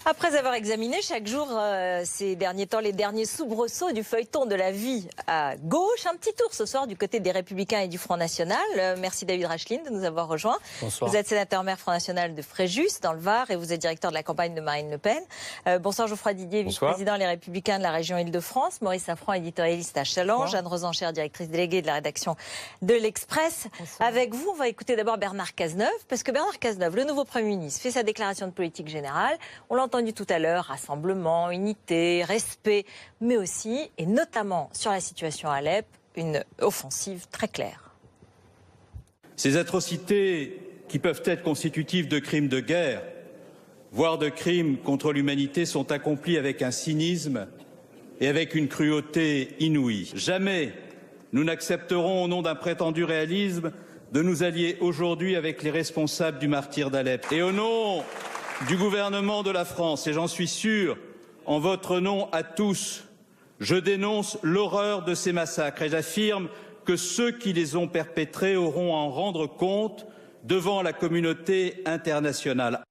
Après avoir examiné chaque jour ces derniers temps les derniers soubresauts du feuilleton de la vie à gauche, un petit tour ce soir du côté des Républicains et du Front National. Merci David Rachlin de nous avoir rejoints. Bonsoir. Vous êtes sénateur maire Front National de Fréjus dans le Var et vous êtes directeur de la campagne de Marine Le Pen. Bonsoir Geoffroy Didier, vice-président Les Républicains de la région Île-de-France. Maurice Safran, éditorialiste à Challenge. Jeanne Rosenchère, directrice déléguée de la rédaction de l'Express. Avec vous, on va écouter d'abord Bernard Cazeneuve, parce que Bernard Cazeneuve, le nouveau Premier ministre, fait sa déclaration de politique générale. On l'a entendu tout à l'heure, rassemblement, unité, respect, mais aussi, et notamment sur la situation à Alep, une offensive très claire. Ces atrocités qui peuvent être constitutives de crimes de guerre, voire de crimes contre l'humanité, sont accomplies avec un cynisme et avec une cruauté inouïe. Jamais nous n'accepterons, au nom d'un prétendu réalisme, de nous allier aujourd'hui avec les responsables du martyre d'Alep. Et au nom du gouvernement de la France, et j'en suis sûr, en votre nom à tous, je dénonce l'horreur de ces massacres et j'affirme que ceux qui les ont perpétrés auront à en rendre compte devant la communauté internationale.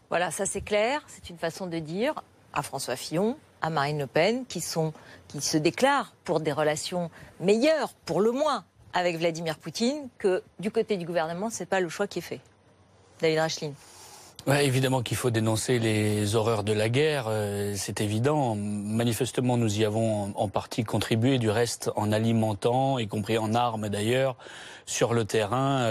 Voilà, ça c'est clair, c'est une façon de dire à François Fillon, à Marine Le Pen, qui se déclarent pour des relations meilleures, pour le moins, avec Vladimir Poutine, que du côté du gouvernement, ce n'est pas le choix qui est fait. David Rachlin. Ouais, évidemment qu'il faut dénoncer les horreurs de la guerre, c'est évident. Manifestement, nous y avons en partie contribué, du reste en alimentant, y compris en armes d'ailleurs, sur le terrain,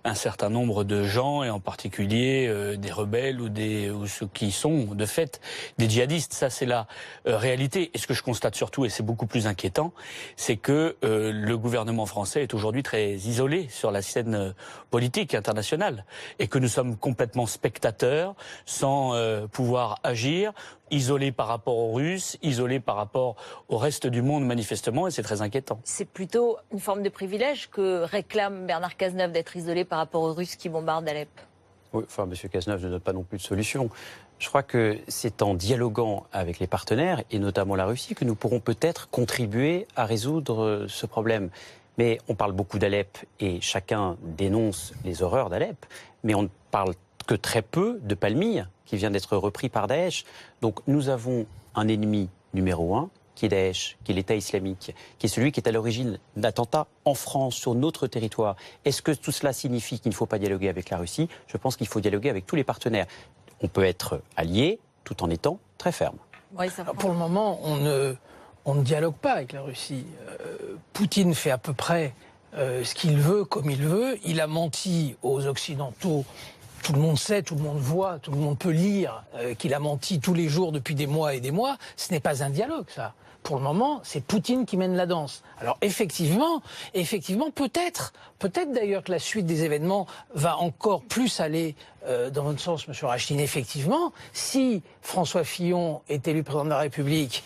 un certain nombre de gens, et en particulier des rebelles ou ceux qui sont de fait des djihadistes. Ça, c'est la réalité. Et ce que je constate surtout, et c'est beaucoup plus inquiétant, c'est que le gouvernement français est aujourd'hui très isolé sur la scène politique internationale, et que nous sommes complètement spectateurs, sans pouvoir agir, isolés par rapport aux Russes, isolés par rapport au reste du monde manifestement, et c'est très inquiétant. C'est plutôt une forme de privilège que réclame Bernard Cazeneuve d'être isolé par rapport aux Russes qui bombardent Alep. Oui, enfin, M. Cazeneuve ne donne pas non plus de solution. Je crois que c'est en dialoguant avec les partenaires, et notamment la Russie, que nous pourrons peut-être contribuer à résoudre ce problème. Mais on parle beaucoup d'Alep, et chacun dénonce les horreurs d'Alep, mais on ne parle que très peu de Palmyre, qui vient d'être repris par Daesh. Donc nous avons un ennemi numéro un, qui est Daesh, qui est l'État islamique, qui est celui qui est à l'origine d'attentats en France, sur notre territoire. Est-ce que tout cela signifie qu'il ne faut pas dialoguer avec la Russie? Je pense qu'il faut dialoguer avec tous les partenaires. On peut être allié tout en étant très ferme. Oui, pour le moment, on ne dialogue pas avec la Russie. Poutine fait à peu près ce qu'il veut, comme il veut. Il a menti aux Occidentaux. Tout le monde sait, tout le monde voit, tout le monde peut lire qu'il a menti tous les jours depuis des mois et des mois. Ce n'est pas un dialogue, ça. Pour le moment, c'est Poutine qui mène la danse. Alors effectivement, peut-être d'ailleurs que la suite des événements va encore plus aller dans votre sens, M. Rachlin. Effectivement, si François Fillon est élu président de la République,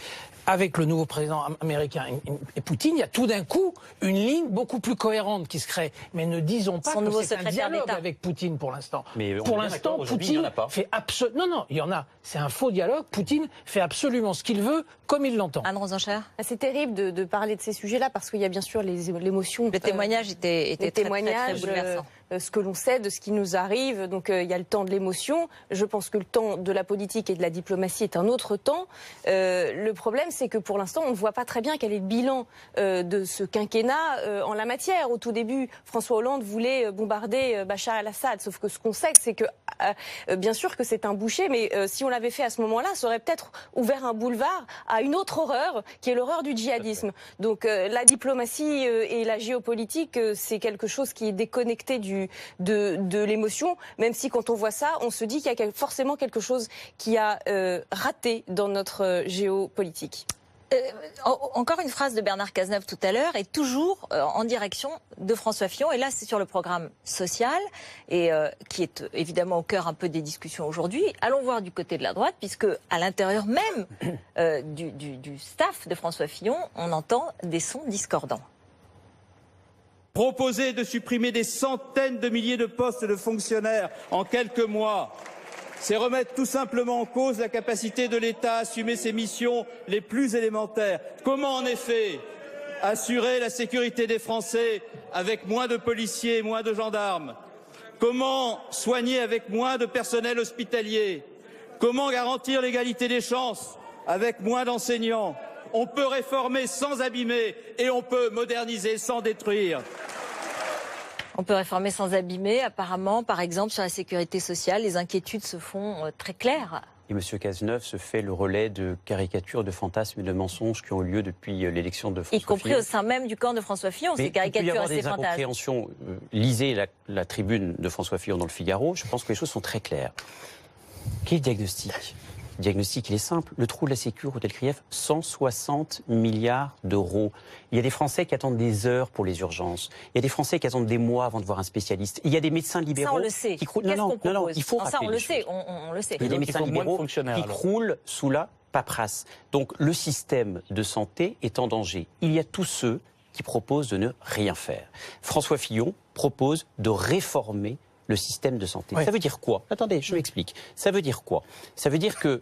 avec le nouveau président américain et Poutine, il y a tout d'un coup une ligne beaucoup plus cohérente qui se crée. Mais ne disons pas que c'est un dialogue avec Poutine pour l'instant. Pour l'instant, Poutine fait absolument... Non, il y en a. C'est un faux dialogue. Poutine fait absolument ce qu'il veut, comme il l'entend. Anne Rosenchère. C'est terrible de parler de ces sujets-là parce qu'il y a bien sûr l'émotion. Le témoignage était très bouleversant. Ce que l'on sait de ce qui nous arrive. Donc il y a le temps de l'émotion. Je pense que le temps de la politique et de la diplomatie est un autre temps. Le problème, c'est que pour l'instant, on ne voit pas très bien quel est le bilan de ce quinquennat en la matière. Au tout début, François Hollande voulait bombarder Bachar el-Assad. Sauf que ce qu'on sait, c'est que bien sûr que c'est un boucher, mais si on l'avait fait à ce moment-là, ça aurait peut-être ouvert un boulevard à une autre horreur, qui est l'horreur du djihadisme. Donc la diplomatie et la géopolitique, c'est quelque chose qui est déconnecté de l'émotion, même si quand on voit ça, on se dit qu'il y a forcément quelque chose qui a raté dans notre géopolitique. Encore une phrase de Bernard Cazeneuve tout à l'heure, et toujours en direction de François Fillon. Et là, c'est sur le programme social, et qui est évidemment au cœur un peu des discussions aujourd'hui. Allons voir du côté de la droite, puisque à l'intérieur même du staff de François Fillon, on entend des sons discordants. Proposer de supprimer des centaines de milliers de postes de fonctionnaires en quelques mois, c'est remettre tout simplement en cause la capacité de l'État à assumer ses missions les plus élémentaires. Comment en effet assurer la sécurité des Français avec moins de policiers et moins de gendarmes? Comment soigner avec moins de personnel hospitalier? Comment garantir l'égalité des chances avec moins d'enseignants? On peut réformer sans abîmer et on peut moderniser sans détruire. On peut réformer sans abîmer. Apparemment, par exemple, sur la sécurité sociale, les inquiétudes se font très claires. Et M. Cazeneuve se fait le relais de caricatures, de fantasmes et de mensonges qui ont eu lieu depuis l'élection de François Fillon. Y compris au sein même du camp de François Fillon, ces caricatures et ces fantasmes. Il peut y avoir des incompréhensions. Lisez la tribune de François Fillon dans le Figaro. Je pense que les choses sont très claires. Quel est le diagnostic? Le diagnostic, il est simple. Le trou de la Sécu, Hôtel Krief, 160 milliards d'euros. Il y a des Français qui attendent des heures pour les urgences. Il y a des Français qui attendent des mois avant de voir un spécialiste. Il y a des médecins libéraux. Ça, on le sait. Qui croulent. Non, Il faut rappeler ça, on le les sait. choses. On le sait. Il y a des médecins libéraux qui croulent sous la paperasse. Donc le système de santé est en danger. Il y a tous ceux qui proposent de ne rien faire. François Fillon propose de réformer le système de santé. Oui. Ça veut dire quoi? Attendez, je m'explique. Ça veut dire quoi? Ça veut dire que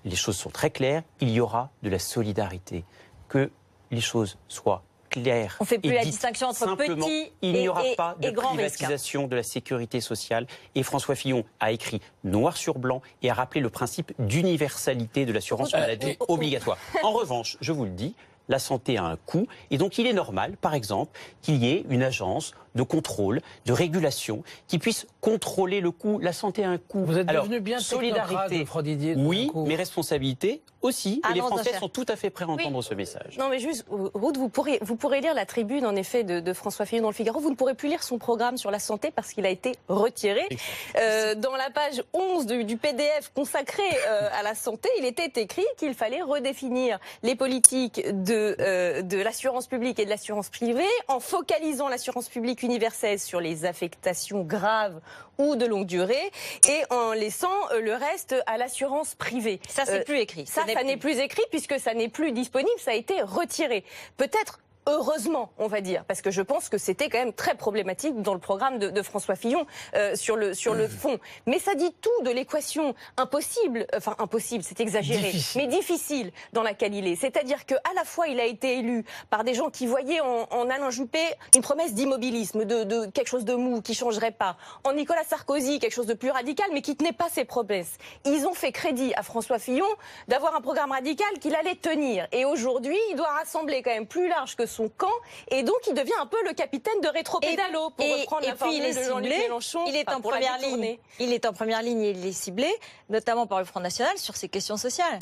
les choses sont très claires, il y aura de la solidarité, que les choses soient claires. On ne fait plus la distinction entre petit il n'y aura pas de grand privatisation de la sécurité sociale. Et François Fillon a écrit noir sur blanc et a rappelé le principe d'universalité de l'assurance maladie obligatoire. En revanche, je vous le dis, la santé a un coût et donc il est normal, par exemple, qu'il y ait une agence de contrôle, de régulation, qui puisse contrôler le coût. La santé a un coût. Vous êtes devenu bien solidarité, Didier, oui, mais responsabilité aussi. Et les Français sont tout à fait prêts à entendre ce message. Non, mais juste, Ruth, vous pourrez lire la tribune, en effet, de François Fillon dans le Figaro. Vous ne pourrez plus lire son programme sur la santé parce qu'il a été retiré. Dans la page 11 du PDF consacré à la santé, il était écrit qu'il fallait redéfinir les politiques de l'assurance publique et de l'assurance privée en focalisant l'assurance publique universelle sur les affectations graves ou de longue durée et en laissant le reste à l'assurance privée. Ça, c'est plus écrit. Ça n'est plus écrit puisque ça n'est plus disponible, ça a été retiré. Peut-être heureusement, on va dire, parce que je pense que c'était quand même très problématique dans le programme de François Fillon sur le fond. Mais ça dit tout de l'équation impossible, enfin impossible, c'est exagéré, mais difficile dans laquelle il est. C'est-à-dire qu'à la fois, il a été élu par des gens qui voyaient en Alain Juppé une promesse d'immobilisme, de quelque chose de mou, qui changerait pas. En Nicolas Sarkozy, quelque chose de plus radical, mais qui tenait pas ses promesses. Ils ont fait crédit à François Fillon d'avoir un programme radical qu'il allait tenir. Et aujourd'hui, il doit rassembler quand même plus large que son camp, et donc il devient un peu le capitaine de rétro-pédalo, pour reprendre la formule de Jean-Luc Mélenchon. Il est en première ligne. Il est en première ligne et il est ciblé, notamment par le Front National, sur ces questions sociales.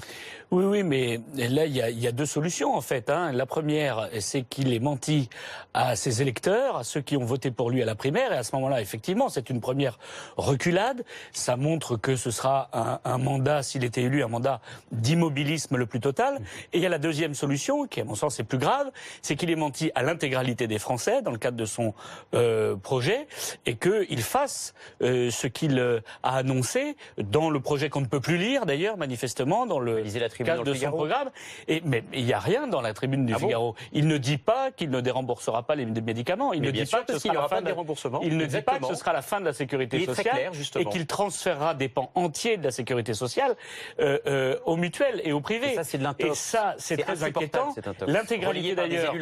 Oui, mais là, il y a deux solutions, en fait. La première, c'est qu'il ait menti à ses électeurs, à ceux qui ont voté pour lui à la primaire, et à ce moment-là, effectivement, c'est une première reculade. Ça montre que ce sera un mandat, s'il était élu, un mandat d'immobilisme le plus total. Et il y a la deuxième solution, qui à mon sens est plus grave, c'est qu'il ait menti à l'intégralité des Français dans le cadre de son projet et qu'il fasse ce qu'il a annoncé dans le projet qu'on ne peut plus lire d'ailleurs manifestement dans le cadre de son programme. Mais il n'y a rien dans la tribune du Figaro. Il ne dit pas qu'il ne déremboursera pas les médicaments. Il ne dit pas que ce sera la fin de remboursement. Il ne dit pas que ce sera la fin de la sécurité sociale et qu'il transférera des pans entiers de la sécurité sociale aux mutuelles et aux privés. Et ça, c'est très inquiétant. L'intégralité d'ailleurs.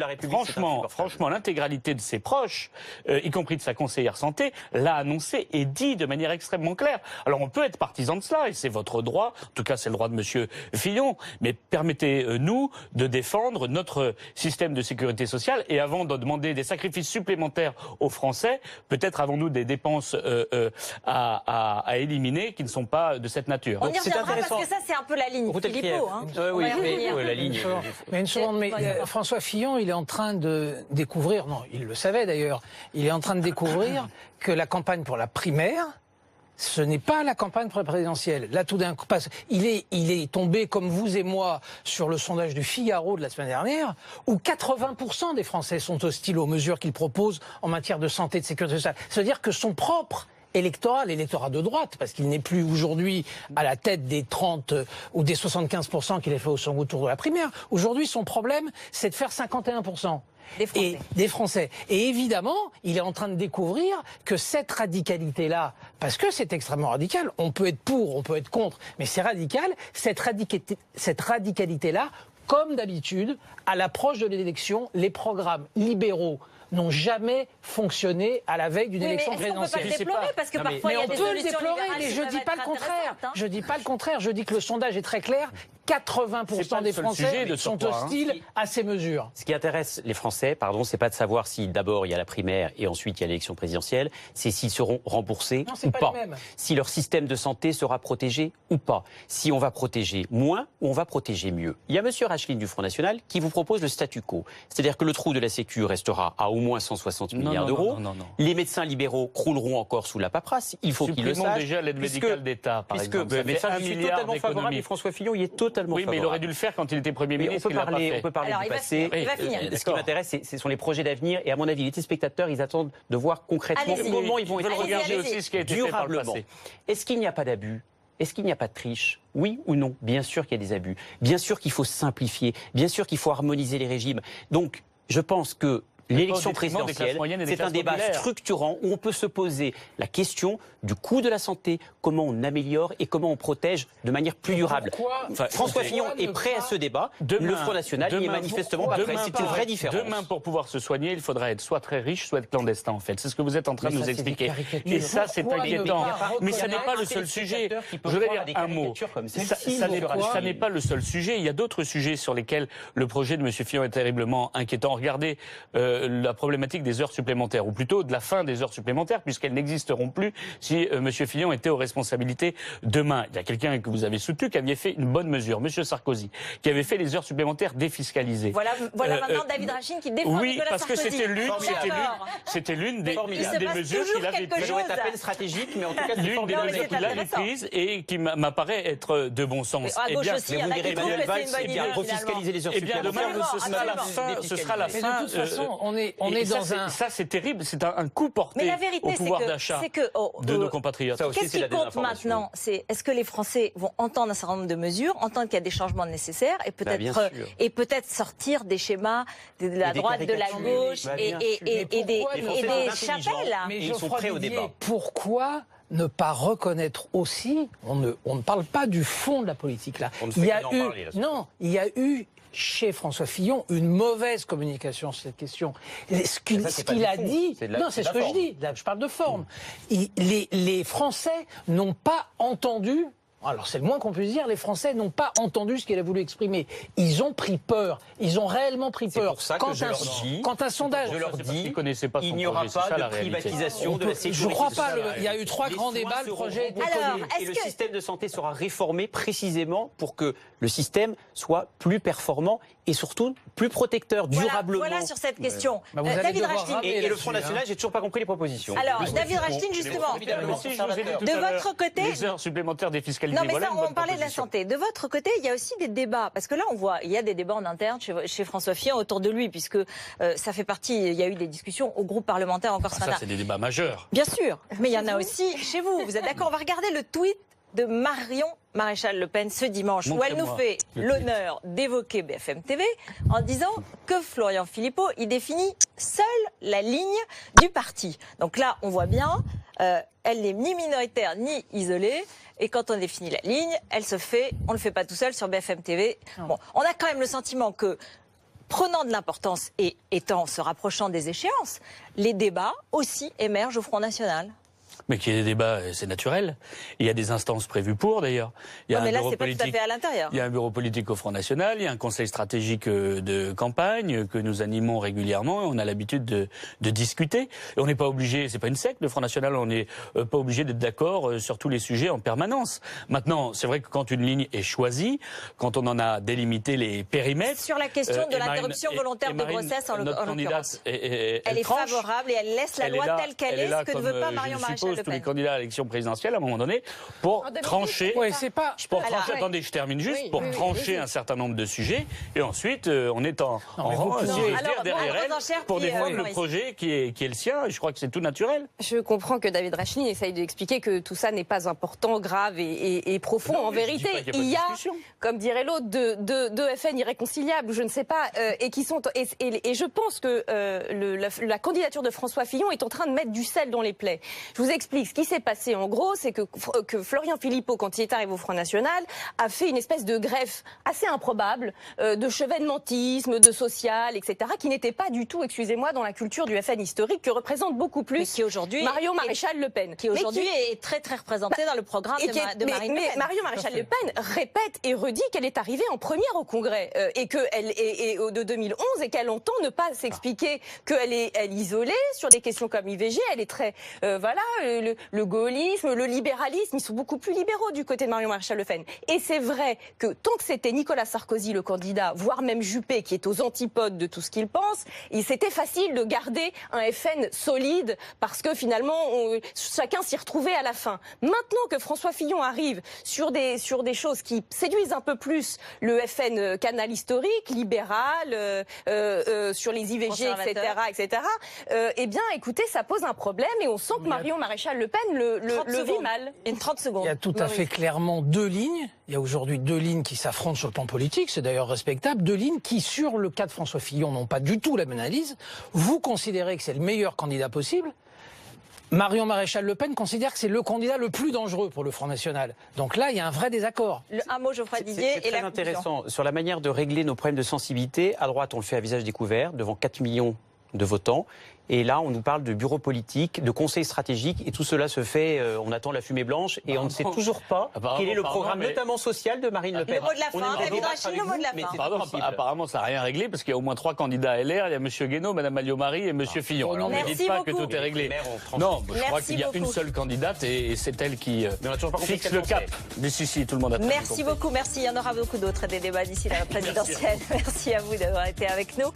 Franchement, l'intégralité de ses proches, y compris de sa conseillère santé, l'a annoncé et dit de manière extrêmement claire. Alors on peut être partisan de cela, et c'est votre droit, en tout cas c'est le droit de Monsieur Fillon, mais permettez-nous de défendre notre système de sécurité sociale, et avant de demander des sacrifices supplémentaires aux Français, peut-être avons-nous des dépenses à éliminer qui ne sont pas de cette nature. On y reviendra parce que ça c'est un peu la ligne Philippot. Oui, la ligne. Mais une seconde, mais François Fillon, il est en train de découvrir, non, il le savait d'ailleurs, il est en train de découvrir que la campagne pour la primaire, ce n'est pas la campagne pour la présidentielle. Là, tout d'un coup, il est tombé, comme vous et moi, sur le sondage du Figaro de la semaine dernière, où 80% des Français sont hostiles aux mesures qu'il propose en matière de santé et de sécurité sociale. C'est-à-dire que son propre l'électorat de droite, parce qu'il n'est plus aujourd'hui à la tête des 30 ou des 75% qu'il a fait au second tour de la primaire. Aujourd'hui, son problème, c'est de faire 51%. Des Français. Et évidemment, il est en train de découvrir que cette radicalité-là, parce que c'est extrêmement radical, on peut être pour, on peut être contre, mais c'est radical, cette radicalité-là, comme d'habitude, à l'approche de l'élection, les programmes libéraux n'ont jamais fonctionné à la veille d'une élection mais est-ce qu'on peut pas présidentielle. le déplorer parce que parfois il y a on des peut le solutions déplorer, libérales mais qui je peuvent dis pas être le contraire. intéressantes, hein. Je dis pas le contraire. Je dis que le sondage est très clair. 80% des Français sont hostiles à ces mesures. Ce qui intéresse les Français, c'est pas de savoir si d'abord il y a la primaire et ensuite il y a l'élection présidentielle, c'est s'ils seront remboursés ou pas. Si leur système de santé sera protégé ou pas. Si on va protéger moins ou on va protéger mieux. Il y a M. Rachline du Front National qui vous propose le statu quo. C'est-à-dire que le trou de la Sécu restera à au moins 160 milliards d'euros. Les médecins libéraux crouleront encore sous la paperasse. Il faut qu'ils le sachent. Déjà l'aide médicale d'État, par exemple. Je suis totalement favorable et François Fillon y est totalement favorable. Oui, mais il aurait dû le faire quand il était Premier ministre. On peut parler du passé. Ce qui m'intéresse, ce sont les projets d'avenir. Et à mon avis, les téléspectateurs, ils attendent de voir concrètement comment ils vont être protégés durablement. Est-ce qu'il n'y a pas d'abus ? Est-ce qu'il n'y a pas de triche ? Oui ou non ? Bien sûr qu'il y a des abus. Bien sûr qu'il faut simplifier. Bien sûr qu'il faut harmoniser les régimes. Donc, je pense que l'élection présidentielle, c'est un débat structurant où on peut se poser la question du coût de la santé, comment on améliore et comment on protège de manière plus durable. François Fillon est prêt à ce débat. Le Front National n'y est manifestement pas prêt. C'est une vraie différence. Demain, pour pouvoir se soigner, il faudra être soit très riche, soit être clandestin, en fait. C'est ce que vous êtes en train de nous expliquer. Et ça, c'est inquiétant. Mais ça n'est pas le seul sujet. Je voudrais dire un mot. Ça n'est pas le seul sujet. Il y a d'autres sujets sur lesquels le projet de M. Fillon est terriblement inquiétant. Regardez la problématique des heures supplémentaires, ou plutôt de la fin des heures supplémentaires, puisqu'elles n'existeront plus si M. Fillon était aux responsabilités demain. Il y a quelqu'un que vous avez soutenu qui avait fait une bonne mesure, M. Sarkozy, qui avait fait les heures supplémentaires défiscalisées. Voilà maintenant David Rachline qui défend Nicolas Sarkozy. Oui, parce que c'était l'une des mesures qu'il avait prises. Ça doit être à peine stratégique, mais en tout cas, l'une des mesures qu'il avait prises et qui m'apparaît être de bon sens. À gauche aussi, il y en a qui trouvent que c'est une bonne idée. Refiscaliser les heures supplémentaires. Demain, ce sera la fin. Mais de toute façon, on est dans un... Ça, c'est terrible. C'est un coup porté au pouvoir d'achat de nos compatriotes. Qu'est-ce qui compte maintenant? C'est est-ce que les Français vont entendre un certain nombre de mesures, entendre qu'il y a des changements nécessaires et peut-être sortir des schémas de la droite, de la gauche et des chapelles. Mais ils sont prêts au débat. Pourquoi ne pas reconnaître aussi, on ne parle pas du fond de la politique là. Il y a eu chez François Fillon une mauvaise communication sur cette question. Ce qu'il a dit, c'est ce que je dis, là je parle de forme. Les Français n'ont pas entendu. Alors c'est le moins qu'on puisse dire, les Français n'ont pas entendu ce qu'il a voulu exprimer. Ils ont pris peur, ils ont réellement pris peur. Pour ça que quand un sondage... Je leur dis, il n'y aura pas de privatisation de la sécurité sociale. Je crois pas, il y a eu 3 grands débats, le projet était connu. Et le système de santé sera réformé précisément pour que le système soit plus performant et surtout plus protecteur durablement. Voilà sur cette question. David Rachline. Et le Front National, j'ai toujours pas compris les propositions. Alors, David Rachline, justement, de votre côté... Les heures supplémentaires défiscalisées. Non, mais ça, on parlait de la santé. De votre côté, il y a aussi des débats. Parce que là, on voit, il y a des débats en interne chez François Fillon autour de lui, puisque ça fait partie, il y a eu des discussions au groupe parlementaire encore ce matin. Ça, c'est des débats majeurs. Bien sûr. Mais il y en a aussi chez vous. Vous êtes d'accord? On va regarder le tweet de Marion Maréchal Le Pen ce dimanche, où elle nous fait l'honneur d'évoquer BFM TV en disant que Florian Philippot y définit seule la ligne du parti. Donc là, on voit bien, elle n'est ni minoritaire ni isolée. Et quand on définit la ligne, on ne le fait pas tout seul sur BFM TV. Bon, on a quand même le sentiment que, prenant de l'importance et se rapprochant des échéances, les débats aussi émergent au Front National. Mais qu'il y ait des débats, c'est naturel. Il y a des instances prévues pour, d'ailleurs. Mais là, c'est pas tout à fait à l'intérieur. Il y a un bureau politique au Front National, il y a un conseil stratégique de campagne que nous animons régulièrement et on a l'habitude de discuter. Et on n'est pas obligé, c'est pas une secte, le Front National, on n'est pas obligé d'être d'accord sur tous les sujets en permanence. Maintenant, c'est vrai que quand une ligne est choisie, quand on en a délimité les périmètres... Sur la question de l'interruption volontaire de grossesse, en l'occurrence. Elle est favorable et elle laisse la loi telle qu'elle est, ce que ne veut pas Marion Maréchal. Tous les candidats à l'élection présidentielle, à un moment donné, pour trancher. Attendez, je termine juste pour trancher un certain nombre de sujets, et ensuite on est en rang derrière elle pour défendre le projet qui est le sien. Et je crois que c'est tout naturel. Je comprends que David Rachline essaye d'expliquer que tout ça n'est pas important, grave et profond. En vérité, il y a, comme dirait l'autre, deux FN irréconciliables, je ne sais pas, et qui sont. Et je pense que la candidature de François Fillon est en train de mettre du sel dans les plaies. Je vous explique explique. Ce qui s'est passé, en gros, c'est que Florian Philippot, quand il est arrivé au Front National, a fait une espèce de greffe assez improbable de chevènementisme, de social, etc., qui n'était pas du tout, excusez-moi, dans la culture du FN historique, que représente beaucoup plus Marion Maréchal Le Pen. Qui aujourd'hui est très très représentée dans le programme de Marine Le Pen. Mais Marion Maréchal Le Pen répète et redit qu'elle est arrivée en première au Congrès et qu'elle est de 2011 et qu'elle entend ne pas s'expliquer qu'elle est isolée sur des questions comme IVG. Elle est très le gaullisme, le libéralisme, ils sont beaucoup plus libéraux du côté de Marion Maréchal Le Pen. Et c'est vrai que tant que c'était Nicolas Sarkozy le candidat, voire même Juppé qui est aux antipodes de tout ce qu'il pense, c'était facile de garder un FN solide parce que finalement chacun s'y retrouvait à la fin. Maintenant que François Fillon arrive sur des choses qui séduisent un peu plus le FN canal historique, libéral, sur les IVG, etc., eh bien, écoutez, ça pose un problème et on sent que Marion Maréchal Le Pen le vit mal. Une 30 secondes. Il y a tout à fait clairement deux lignes. Il y a aujourd'hui deux lignes qui s'affrontent sur le plan politique, c'est d'ailleurs respectable. Deux lignes qui, sur le cas de François Fillon, n'ont pas du tout la même analyse. Vous considérez que c'est le meilleur candidat possible. Marion Maréchal Le Pen considère que c'est le candidat le plus dangereux pour le Front National. Donc là, il y a un vrai désaccord. Un mot, Geoffroy Didier. C'est très intéressant. Sur la manière de régler nos problèmes de sensibilité, à droite, on le fait à visage découvert, devant 4 millions de votants. Et là, on nous parle de bureau politique, de conseil stratégique, et tout cela se fait, on attend la fumée blanche, et on ne sait toujours pas quel est le programme, notamment social, de Marine Le Pen. Le mot de la fin, David Rachid, le mot de la fin. Pardon, apparemment, ça n'a rien réglé, parce qu'il y a au moins 3 candidats LR, il y a M. Guénaud, Mme Alliot-Marie et M. Fillon. Alors ne dites pas que tout est réglé. Non, je crois qu'il y a une seule candidate, et c'est elle qui fixe le cap. Mais si, tout le monde a Merci beaucoup, merci. Il y en aura beaucoup d'autres, des débats d'ici la présidentielle. Merci à vous d'avoir été avec nous.